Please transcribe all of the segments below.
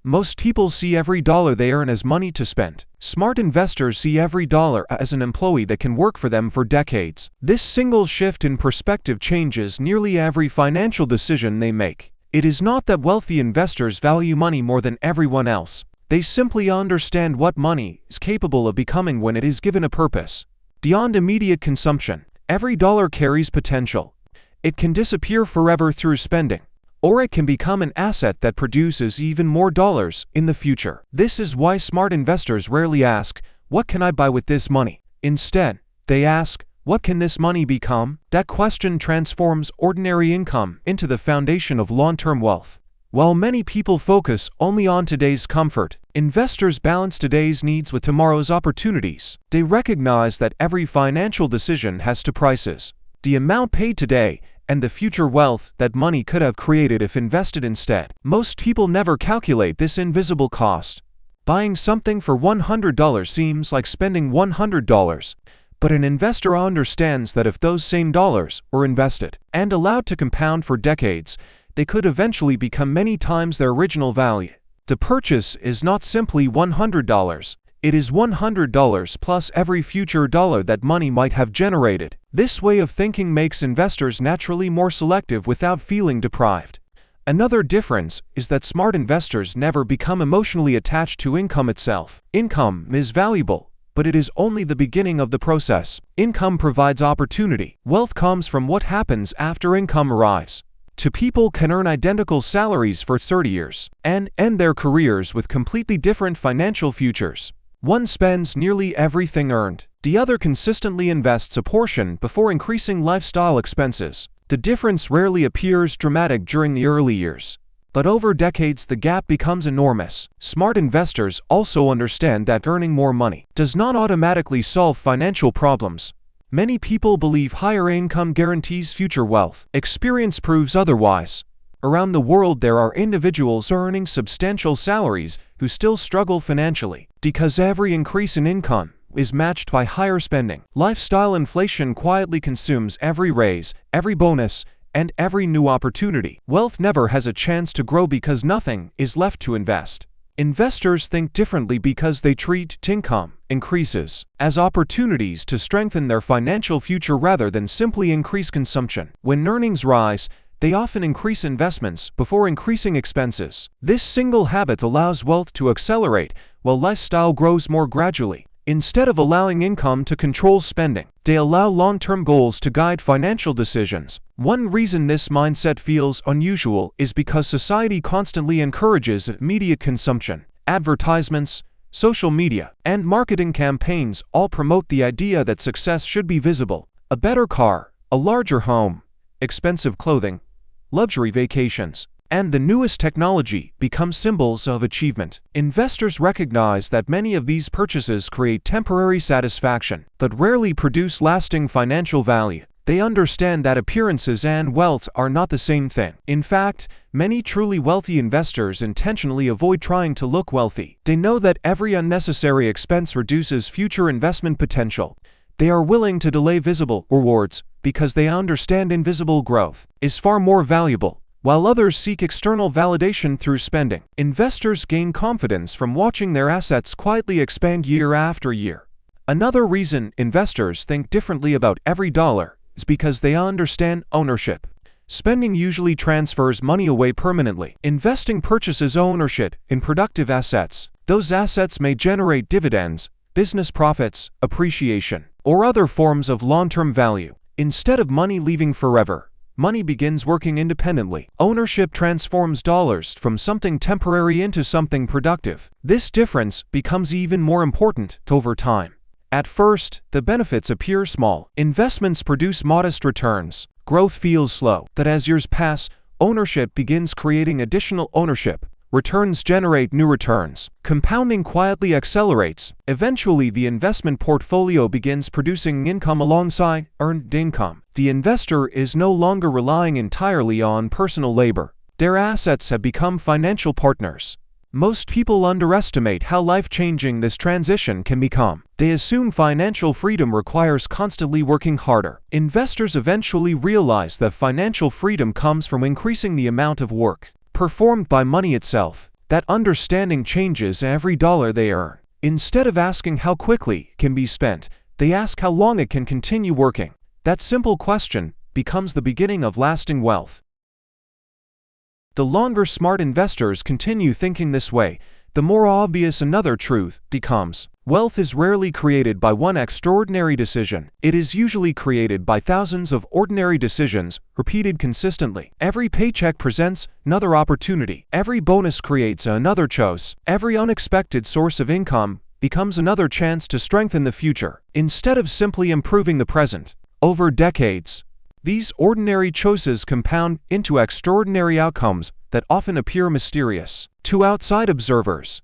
Most people see every dollar they earn as money to spend. Smart investors see every dollar as an employee that can work for them for decades. This single shift in perspective changes nearly every financial decision they make. It is not that wealthy investors value money more than everyone else. They simply understand what money is capable of becoming when it is given a purpose. Beyond immediate consumption, every dollar carries potential. It can disappear forever through spending, or it can become an asset that produces even more dollars in the future. This is why smart investors rarely ask, "What can I buy with this money?" Instead, they ask, "What can this money become?" That question transforms ordinary income into the foundation of long-term wealth. While many people focus only on today's comfort, investors balance today's needs with tomorrow's opportunities. They recognize that every financial decision has two prices: the amount paid today and the future wealth that money could have created if invested instead. Most people never calculate this invisible cost. Buying something for $100 seems like spending $100, but an investor understands that if those same dollars were invested and allowed to compound for decades, they could eventually become many times their original value. The purchase is not simply $100. It is $100 plus every future dollar that money might have generated. This way of thinking makes investors naturally more selective without feeling deprived. Another difference is that smart investors never become emotionally attached to income itself. Income is valuable, but it is only the beginning of the process. Income provides opportunity. Wealth comes from what happens after income arrives. Two people can earn identical salaries for 30 years and end their careers with completely different financial futures. One spends nearly everything earned. The other consistently invests a portion before increasing lifestyle expenses. The difference rarely appears dramatic during the early years, but over decades the gap becomes enormous. Smart investors also understand that earning more money does not automatically solve financial problems. Many people believe higher income guarantees future wealth. Experience proves otherwise. Around the world there are individuals earning substantial salaries who still struggle financially because every increase in income is matched by higher spending. Lifestyle inflation quietly consumes every raise, every bonus, and every new opportunity. Wealth never has a chance to grow because nothing is left to invest. Investors think differently because they treat income increases as opportunities to strengthen their financial future rather than simply increase consumption. When earnings rise, they often increase investments before increasing expenses. This single habit allows wealth to accelerate while lifestyle grows more gradually. Instead of allowing income to control spending, they allow long-term goals to guide financial decisions. One reason this mindset feels unusual is because society constantly encourages immediate consumption. Advertisements, social media, and marketing campaigns all promote the idea that success should be visible. A better car, a larger home, expensive clothing, luxury vacations, and the newest technology become symbols of achievement. Investors recognize that many of these purchases create temporary satisfaction, but rarely produce lasting financial value. They understand that appearances and wealth are not the same thing. In fact, many truly wealthy investors intentionally avoid trying to look wealthy. They know that every unnecessary expense reduces future investment potential. They are willing to delay visible rewards because they understand invisible growth is far more valuable. While others seek external validation through spending, investors gain confidence from watching their assets quietly expand year after year. Another reason investors think differently about every dollar is because they understand ownership. Spending usually transfers money away permanently. Investing purchases ownership in productive assets. Those assets may generate dividends, business profits, appreciation, or other forms of long-term value. Instead of money leaving forever, money begins working independently. Ownership transforms dollars from something temporary into something productive. This difference becomes even more important over time. At first, the benefits appear small. Investments produce modest returns. Growth feels slow. But as years pass, ownership begins creating additional ownership. Returns generate new returns. Compounding quietly accelerates. Eventually, the investment portfolio begins producing income alongside earned income. The investor is no longer relying entirely on personal labor. Their assets have become financial partners. Most people underestimate how life-changing this transition can become. They assume financial freedom requires constantly working harder. Investors eventually realize that financial freedom comes from increasing the amount of work performed by money itself. That understanding changes every dollar they earn. Instead of asking how quickly it can be spent, they ask how long it can continue working. That simple question becomes the beginning of lasting wealth. The longer smart investors continue thinking this way, the more obvious another truth becomes. Wealth is rarely created by one extraordinary decision. It is usually created by thousands of ordinary decisions, repeated consistently. Every paycheck presents another opportunity. Every bonus creates another choice. Every unexpected source of income becomes another chance to strengthen the future. Instead of simply improving the present, over decades, these ordinary choices compound into extraordinary outcomes that often appear mysterious to outside observers.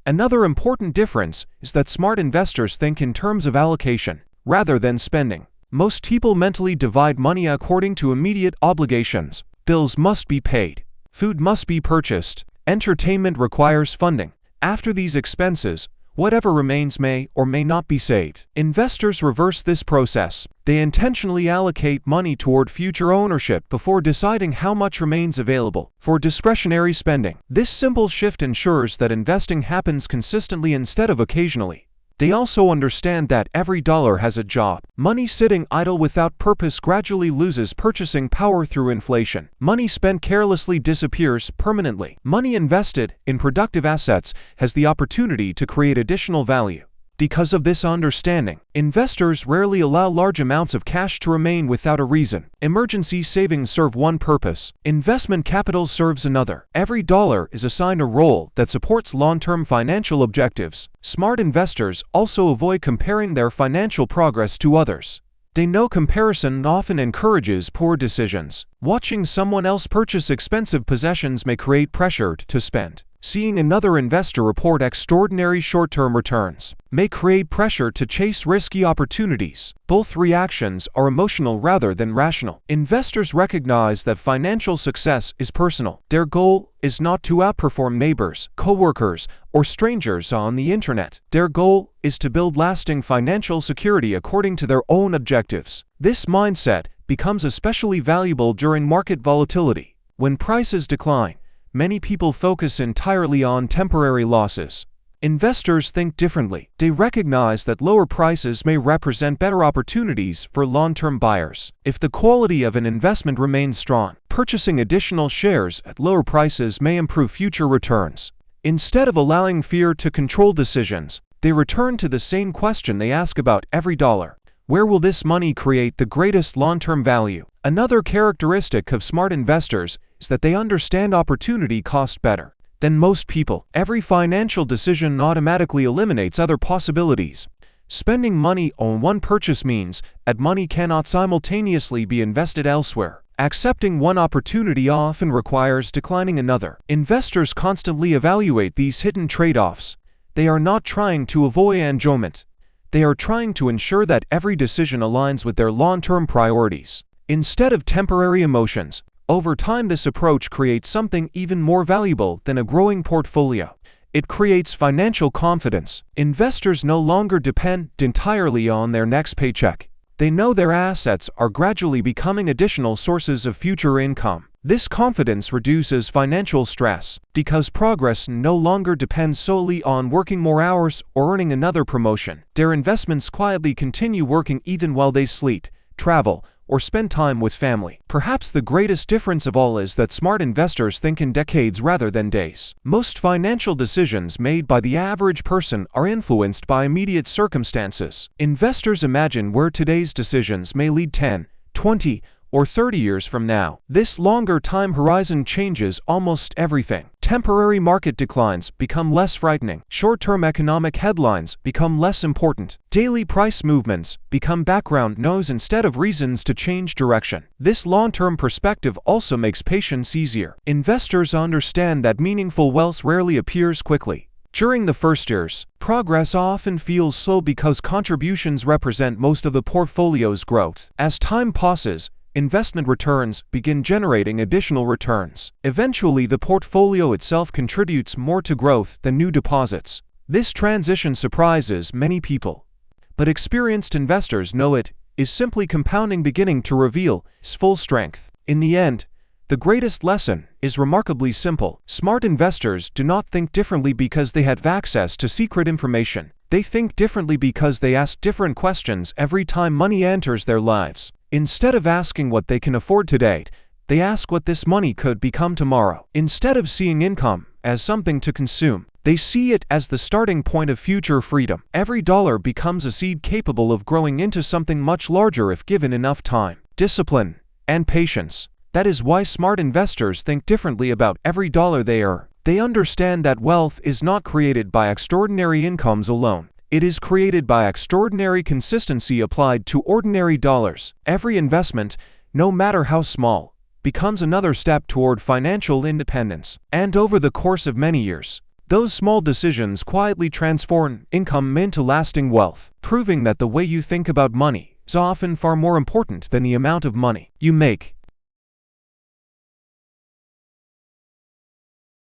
Another important difference is that smart investors think in terms of allocation rather than spending. Most people mentally divide money according to immediate obligations. Bills must be paid. Food must be purchased. Entertainment requires funding. After these expenses, whatever remains may or may not be saved. Investors reverse this process. They intentionally allocate money toward future ownership before deciding how much remains available for discretionary spending. This simple shift ensures that investing happens consistently instead of occasionally. They also understand that every dollar has a job. Money sitting idle without purpose gradually loses purchasing power through inflation. Money spent carelessly disappears permanently. Money invested in productive assets has the opportunity to create additional value. Because of this understanding, investors rarely allow large amounts of cash to remain without a reason. Emergency savings serve one purpose. Investment capital serves another. Every dollar is assigned a role that supports long-term financial objectives. Smart investors also avoid comparing their financial progress to others. They know comparison often encourages poor decisions. Watching someone else purchase expensive possessions may create pressure to spend. Seeing another investor report extraordinary short-term returns may create pressure to chase risky opportunities. Both reactions are emotional rather than rational. Investors recognize that financial success is personal. Their goal is not to outperform neighbors, coworkers, or strangers on the internet. Their goal is to build lasting financial security according to their own objectives. This mindset becomes especially valuable during market volatility. When prices decline, many people focus entirely on temporary losses. Investors think differently. They recognize that lower prices may represent better opportunities for long-term buyers. If the quality of an investment remains strong, purchasing additional shares at lower prices may improve future returns. Instead of allowing fear to control decisions, they return to the same question they ask about every dollar. Where will this money create the greatest long-term value? Another characteristic of smart investors is that they understand opportunity cost better than most people. Every financial decision automatically eliminates other possibilities. Spending money on one purchase means that money cannot simultaneously be invested elsewhere. Accepting one opportunity often requires declining another. Investors constantly evaluate these hidden trade-offs. They are not trying to avoid enjoyment. They are trying to ensure that every decision aligns with their long-term priorities. Instead of temporary emotions, over time this approach creates something even more valuable than a growing portfolio. It creates financial confidence. Investors no longer depend entirely on their next paycheck. They know their assets are gradually becoming additional sources of future income. This confidence reduces financial stress because progress no longer depends solely on working more hours or earning another promotion. Their investments quietly continue working even while they sleep, travel, or spend time with family. Perhaps the greatest difference of all is that smart investors think in decades rather than days. Most financial decisions made by the average person are influenced by immediate circumstances. Investors imagine where today's decisions may lead 10, 20, or 30 years from now. This longer time horizon changes almost everything. Temporary market declines become less frightening. Short-term economic headlines become less important. Daily price movements become background noise instead of reasons to change direction. This long-term perspective also makes patience easier. Investors understand that meaningful wealth rarely appears quickly. During the first years, progress often feels slow because contributions represent most of the portfolio's growth. As time passes, investment returns begin generating additional returns. Eventually, the portfolio itself contributes more to growth than new deposits. This transition surprises many people, but experienced investors know it is simply compounding beginning to reveal its full strength. In the end, The greatest lesson is remarkably simple. Smart investors do not think differently because they have access to secret information. They think differently because they ask different questions every time money enters their lives. Instead of asking what they can afford today, they ask what this money could become tomorrow. Instead of seeing income as something to consume, they see it as the starting point of future freedom. Every dollar becomes a seed capable of growing into something much larger if given enough time, discipline, and patience. That is why smart investors think differently about every dollar they earn. They understand that wealth is not created by extraordinary incomes alone. It is created by extraordinary consistency applied to ordinary dollars. Every investment, no matter how small, becomes another step toward financial independence. And over the course of many years, those small decisions quietly transform income into lasting wealth, proving that the way you think about money is often far more important than the amount of money you make.